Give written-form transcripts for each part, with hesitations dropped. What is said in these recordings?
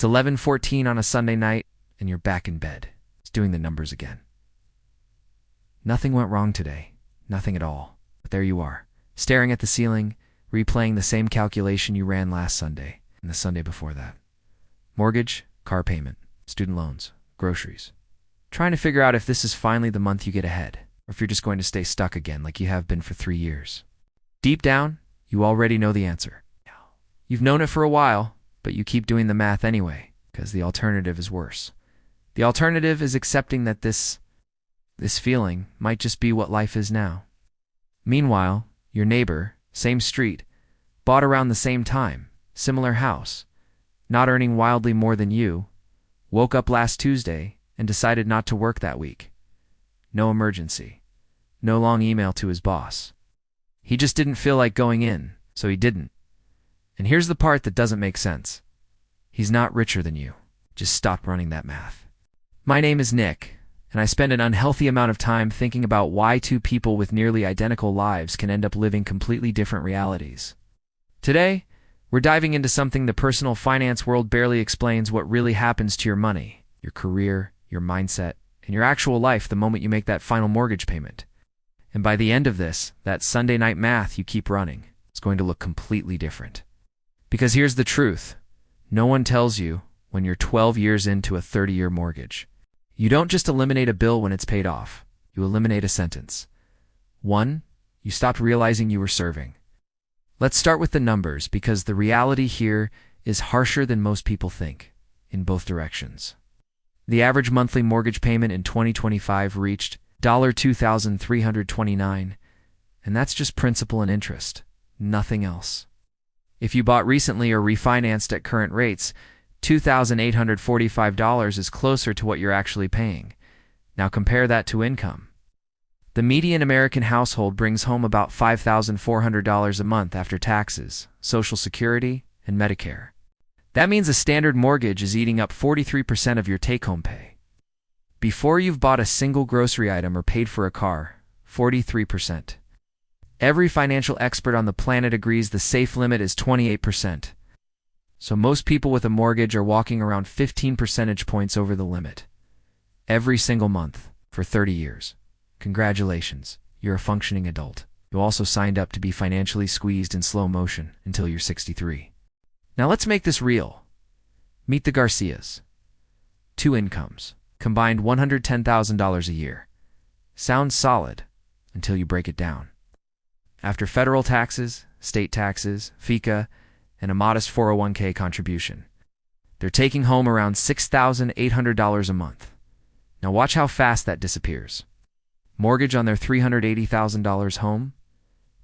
It's 11:14 on a Sunday night, and you're back in bed. It's doing the numbers again. Nothing went wrong today. Nothing at all. But there you are, staring at the ceiling, replaying the same calculation you ran last Sunday and the Sunday before that. Mortgage, car payment, student loans, groceries. Trying to figure out if this is finally the month you get ahead, or if you're just going to stay stuck again like you have been for 3 years. Deep down, you already know the answer. You've known it for a while, but you keep doing the math anyway, because the alternative is worse. The alternative is accepting that this feeling might just be what life is now. Meanwhile, your neighbor, same street, bought around the same time, similar house, not earning wildly more than you, woke up last Tuesday and decided not to work that week. No emergency. No long email to his boss. He just didn't feel like going in, so he didn't. And here's the part that doesn't make sense. He's not richer than you. Just stop running that math. My name is Nick, and I spend an unhealthy amount of time thinking about why two people with nearly identical lives can end up living completely different realities. Today, we're diving into something the personal finance world barely explains: what really happens to your money, your career, your mindset, and your actual life the moment you make that final mortgage payment. And by the end of this, that Sunday night math you keep running is going to look completely different. Because here's the truth. No one tells you when you're 12 years into a 30-year mortgage. You don't just eliminate a bill when it's paid off. You eliminate a sentence. 1. You stopped realizing you were serving. Let's start with the numbers, because the reality here is harsher than most people think, in both directions. The average monthly mortgage payment in 2025 reached $2,329, and that's just principal and interest, nothing else. If you bought recently or refinanced at current rates, $2,845 is closer to what you're actually paying. Now compare that to income. The median American household brings home about $5,400 a month after taxes, Social Security, and Medicare. That means a standard mortgage is eating up 43% of your take-home pay. Before you've bought a single grocery item or paid for a car, 43%. Every financial expert on the planet agrees the safe limit is 28%. So most people with a mortgage are walking around 15 percentage points over the limit. Every single month, for 30 years. Congratulations, you're a functioning adult. You also signed up to be financially squeezed in slow motion until you're 63. Now let's make this real. Meet the Garcias. 2 incomes, combined $110,000 a year. Sounds solid until you break it down. After federal taxes, state taxes, FICA, and a modest 401k contribution, they're taking home around $6,800 a month. Now watch how fast that disappears. Mortgage on their $380,000 home,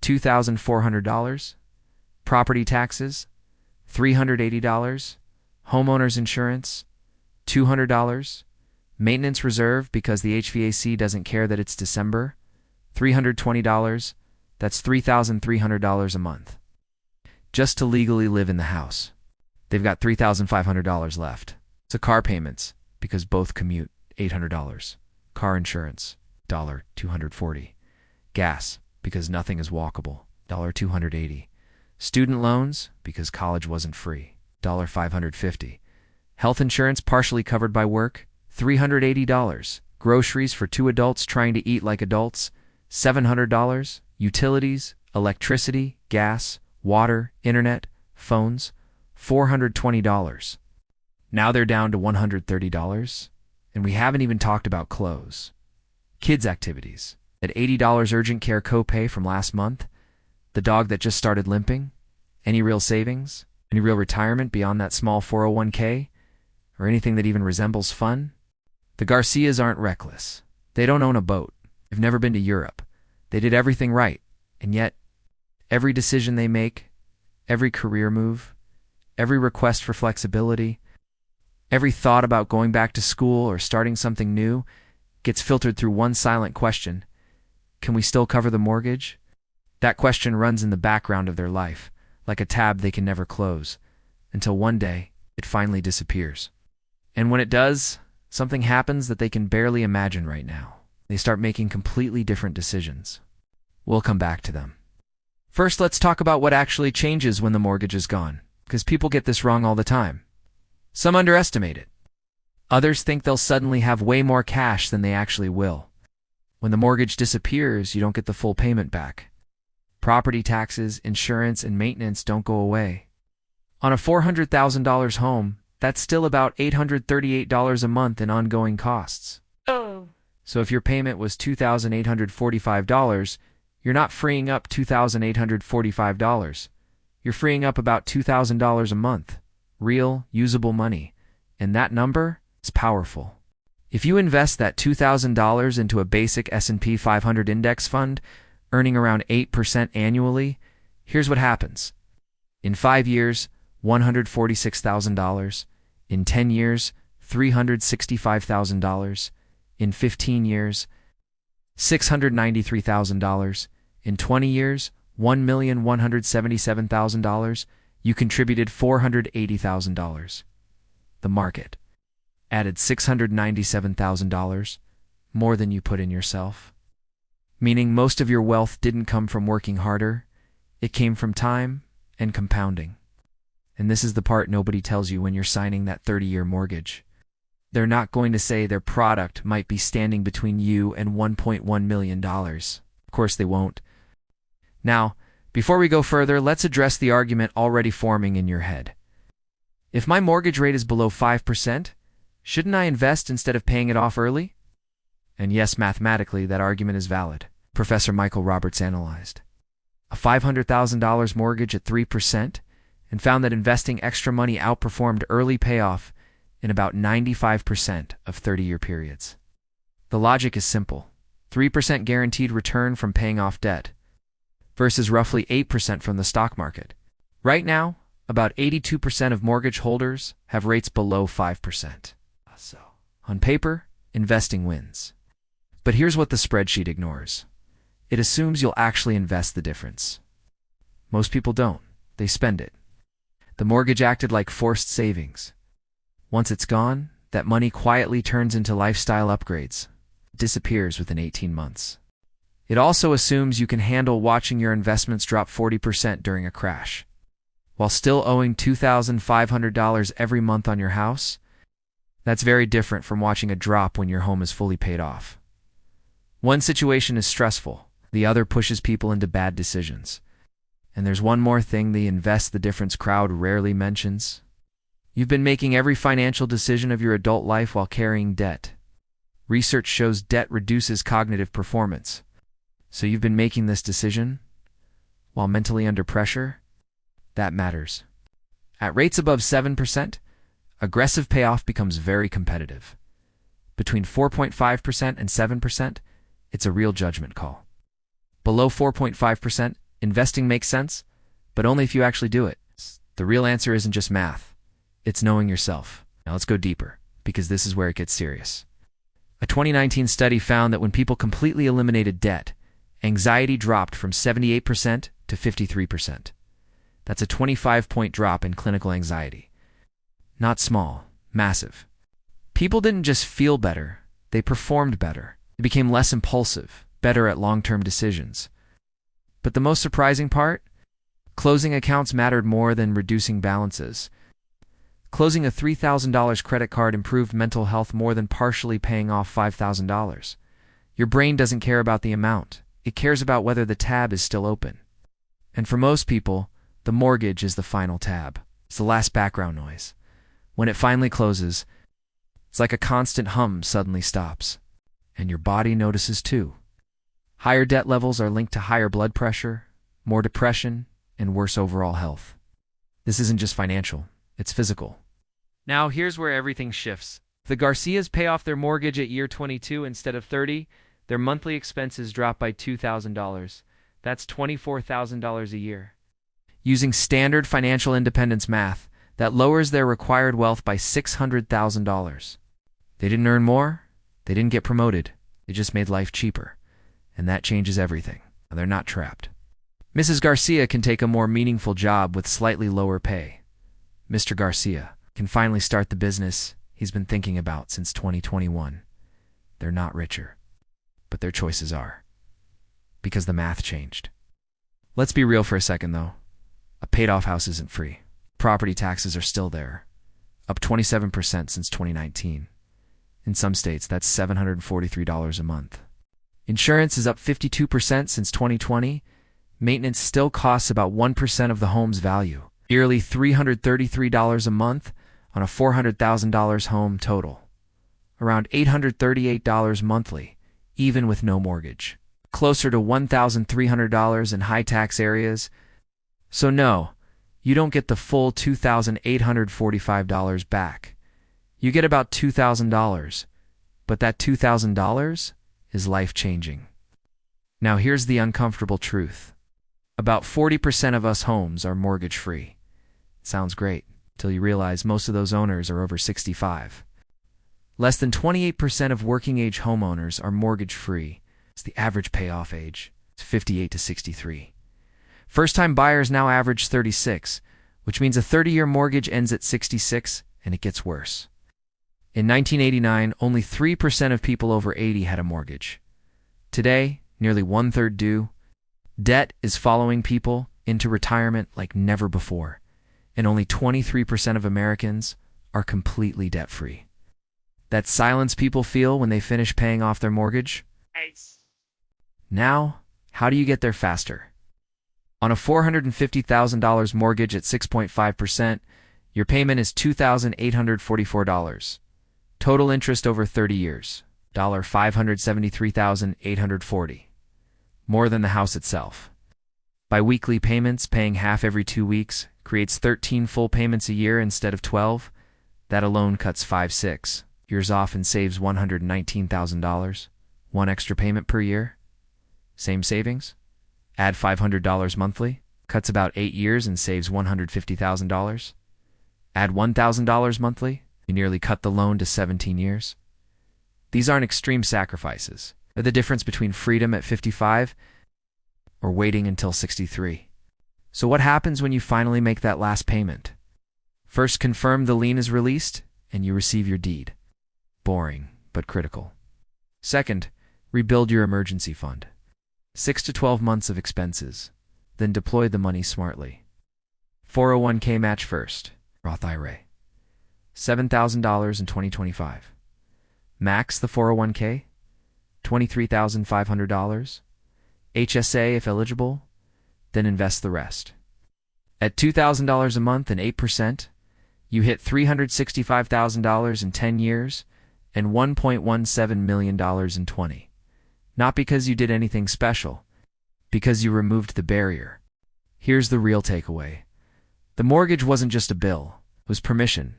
$2,400. Property taxes, $380. Homeowner's insurance, $200. Maintenance reserve because the HVAC doesn't care that it's December, $320. That's $3,300 a month. Just to legally live in the house. They've got $3,500 left. So car payments, because both commute, $800. Car insurance, $240. Gas, because nothing is walkable, $280. Student loans, because college wasn't free, $550. Health insurance partially covered by work, $380. Groceries for 2 adults trying to eat like adults, $700. Utilities, electricity, gas, water, internet, phones, $420. Now they're down to $130, and we haven't even talked about clothes. Kids' activities, at $80 urgent care copay from last month, the dog that just started limping, any real savings, any real retirement beyond that small 401k, or anything that even resembles fun? The Garcias aren't reckless. They don't own a boat. They've never been to Europe. They did everything right, and yet, every decision they make, every career move, every request for flexibility, every thought about going back to school or starting something new gets filtered through one silent question: can we still cover the mortgage? That question runs in the background of their life, like a tab they can never close, until one day it finally disappears. And when it does, something happens that they can barely imagine right now. They start making completely different decisions. We'll come back to them. First, let's talk about what actually changes when the mortgage is gone, because people get this wrong all the time. Some underestimate it. Others think they'll suddenly have way more cash than they actually will. When the mortgage disappears, you don't get the full payment back. Property taxes, insurance, and maintenance don't go away. On a $400,000 home, that's still about $838 a month in ongoing costs. Oh. So if your payment was $2,845, you're not freeing up $2,845. You're freeing up about $2,000 a month. Real, usable money. And that number is powerful. If you invest that $2,000 into a basic S&P 500 index fund, earning around 8% annually, here's what happens. In 5 years, $146,000. In 10 years, $365,000. In 15 years, $693,000. In 20 years, $1,177,000. You contributed $480,000. The market added $697,000, more than you put in yourself. Meaning most of your wealth didn't come from working harder, it came from time and compounding. And this is the part nobody tells you when you're signing that 30-year mortgage. They're not going to say their product might be standing between you and $1.1 million. Of course they won't. Now, before we go further, let's address the argument already forming in your head. If my mortgage rate is below 5%, shouldn't I invest instead of paying it off early? And yes, mathematically, that argument is valid. Professor Michael Roberts analyzed a $500,000 mortgage at 3% and found that investing extra money outperformed early payoff in about 95% of 30-year periods. The logic is simple. 3% guaranteed return from paying off debt versus roughly 8% from the stock market. Right now, about 82% of mortgage holders have rates below 5%. So, on paper, investing wins. But here's what the spreadsheet ignores. It assumes you'll actually invest the difference. Most people don't. They spend it. The mortgage acted like forced savings. Once it's gone, that money quietly turns into lifestyle upgrades. It disappears within 18 months. It also assumes you can handle watching your investments drop 40% during a crash, while still owing $2,500 every month on your house. That's very different from watching a drop when your home is fully paid off. One situation is stressful, the other pushes people into bad decisions. And there's one more thing the invest the difference crowd rarely mentions. You've been making every financial decision of your adult life while carrying debt. Research shows debt reduces cognitive performance. So you've been making this decision while mentally under pressure? That matters. At rates above 7%, aggressive payoff becomes very competitive. Between 4.5% and 7%, it's a real judgment call. Below 4.5%, investing makes sense, but only if you actually do it. The real answer isn't just math. It's knowing yourself. Now let's go deeper, because this is where it gets serious. A 2019 study found that when people completely eliminated debt, anxiety dropped from 78% to 53%. That's a 25-point drop in clinical anxiety. Not small, massive. People didn't just feel better, they performed better. They became less impulsive, better at long-term decisions. But the most surprising part? Closing accounts mattered more than reducing balances. Closing a $3,000 credit card improved mental health more than partially paying off $5,000. Your brain doesn't care about the amount. It cares about whether the tab is still open. And for most people, the mortgage is the final tab. It's the last background noise. When it finally closes, it's like a constant hum suddenly stops. And your body notices too. Higher debt levels are linked to higher blood pressure, more depression, and worse overall health. This isn't just financial, it's physical. Now here's where everything shifts. If the Garcias pay off their mortgage at year 22 instead of 30, their monthly expenses drop by $2,000. That's $24,000 a year. Using standard financial independence math, that lowers their required wealth by $600,000. They didn't earn more, they didn't get promoted, they just made life cheaper. And that changes everything. They're not trapped. Mrs. Garcia can take a more meaningful job with slightly lower pay. Mr. Garcia can finally start the business he's been thinking about since 2021. They're not richer, but their choices are. Because the math changed. Let's be real for a second, though. A paid-off house isn't free. Property taxes are still there. up 27% since 2019. In some states, that's $743 a month. Insurance is up 52% since 2020. Maintenance still costs about 1% of the home's value, nearly $333 a month on a $400,000 home total. Around $838 monthly, even with no mortgage. Closer to $1,300 in high-tax areas. So no, you don't get the full $2,845 back. You get about $2,000, but that $2,000 is life-changing. Now here's the uncomfortable truth. About 40% of us homes are mortgage-free. Sounds great, till you realize most of those owners are over 65. Less than 28% of working-age homeowners are mortgage-free. It's the average payoff age. It's 58 to 63. First-time buyers now average 36, which means a 30-year mortgage ends at 66, and it gets worse. In 1989, only 3% of people over 80 had a mortgage. Today, nearly one-third do. Debt is following people into retirement like never before, and only 23% of Americans are completely debt-free. That silence people feel when they finish paying off their mortgage? Now, how do you get there faster? On a $450,000 mortgage at 6.5%, your payment is $2,844. Total interest over 30 years, $573,840. More than the house itself. Bi-weekly payments, paying half every 2 weeks, creates 13 full payments a year instead of 12. That alone cuts 5-6 years off and saves $119,000. One extra payment per year. Same savings. Add $500 monthly. Cuts about 8 years and saves $150,000. Add $1,000 monthly. You nearly cut the loan to 17 years. These aren't extreme sacrifices. They're the difference between freedom at 55 or waiting until 63. So what happens when you finally make that last payment? First, confirm the lien is released and you receive your deed. Boring, but critical. Second, rebuild your emergency fund. 6 to 12 months of expenses. Then deploy the money smartly. 401k match first. Roth IRA. $7,000 in 2025. Max the 401k. $23,500. HSA if eligible. Then invest the rest. At $2,000 a month and 8%, you hit $365,000 in 10 years and $1.17 million in 20. Not because you did anything special, because you removed the barrier. Here's the real takeaway. The mortgage wasn't just a bill, it was permission.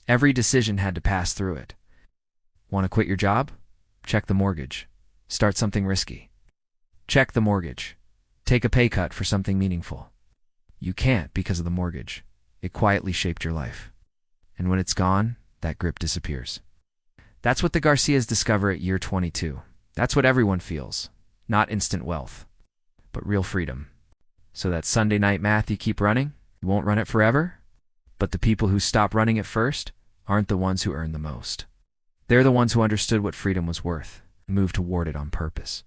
Every decision had to pass through it. Want to quit your job? Check the mortgage. Start something risky. Check the mortgage. Take a pay cut for something meaningful. You can't because of the mortgage. It quietly shaped your life. And when it's gone, that grip disappears. That's what the Garcias discover at year 22. That's what everyone feels. Not instant wealth, but real freedom. So that Sunday night math you keep running, you won't run it forever? But the people who stop running it first aren't the ones who earn the most. They're the ones who understood what freedom was worth and moved toward it on purpose.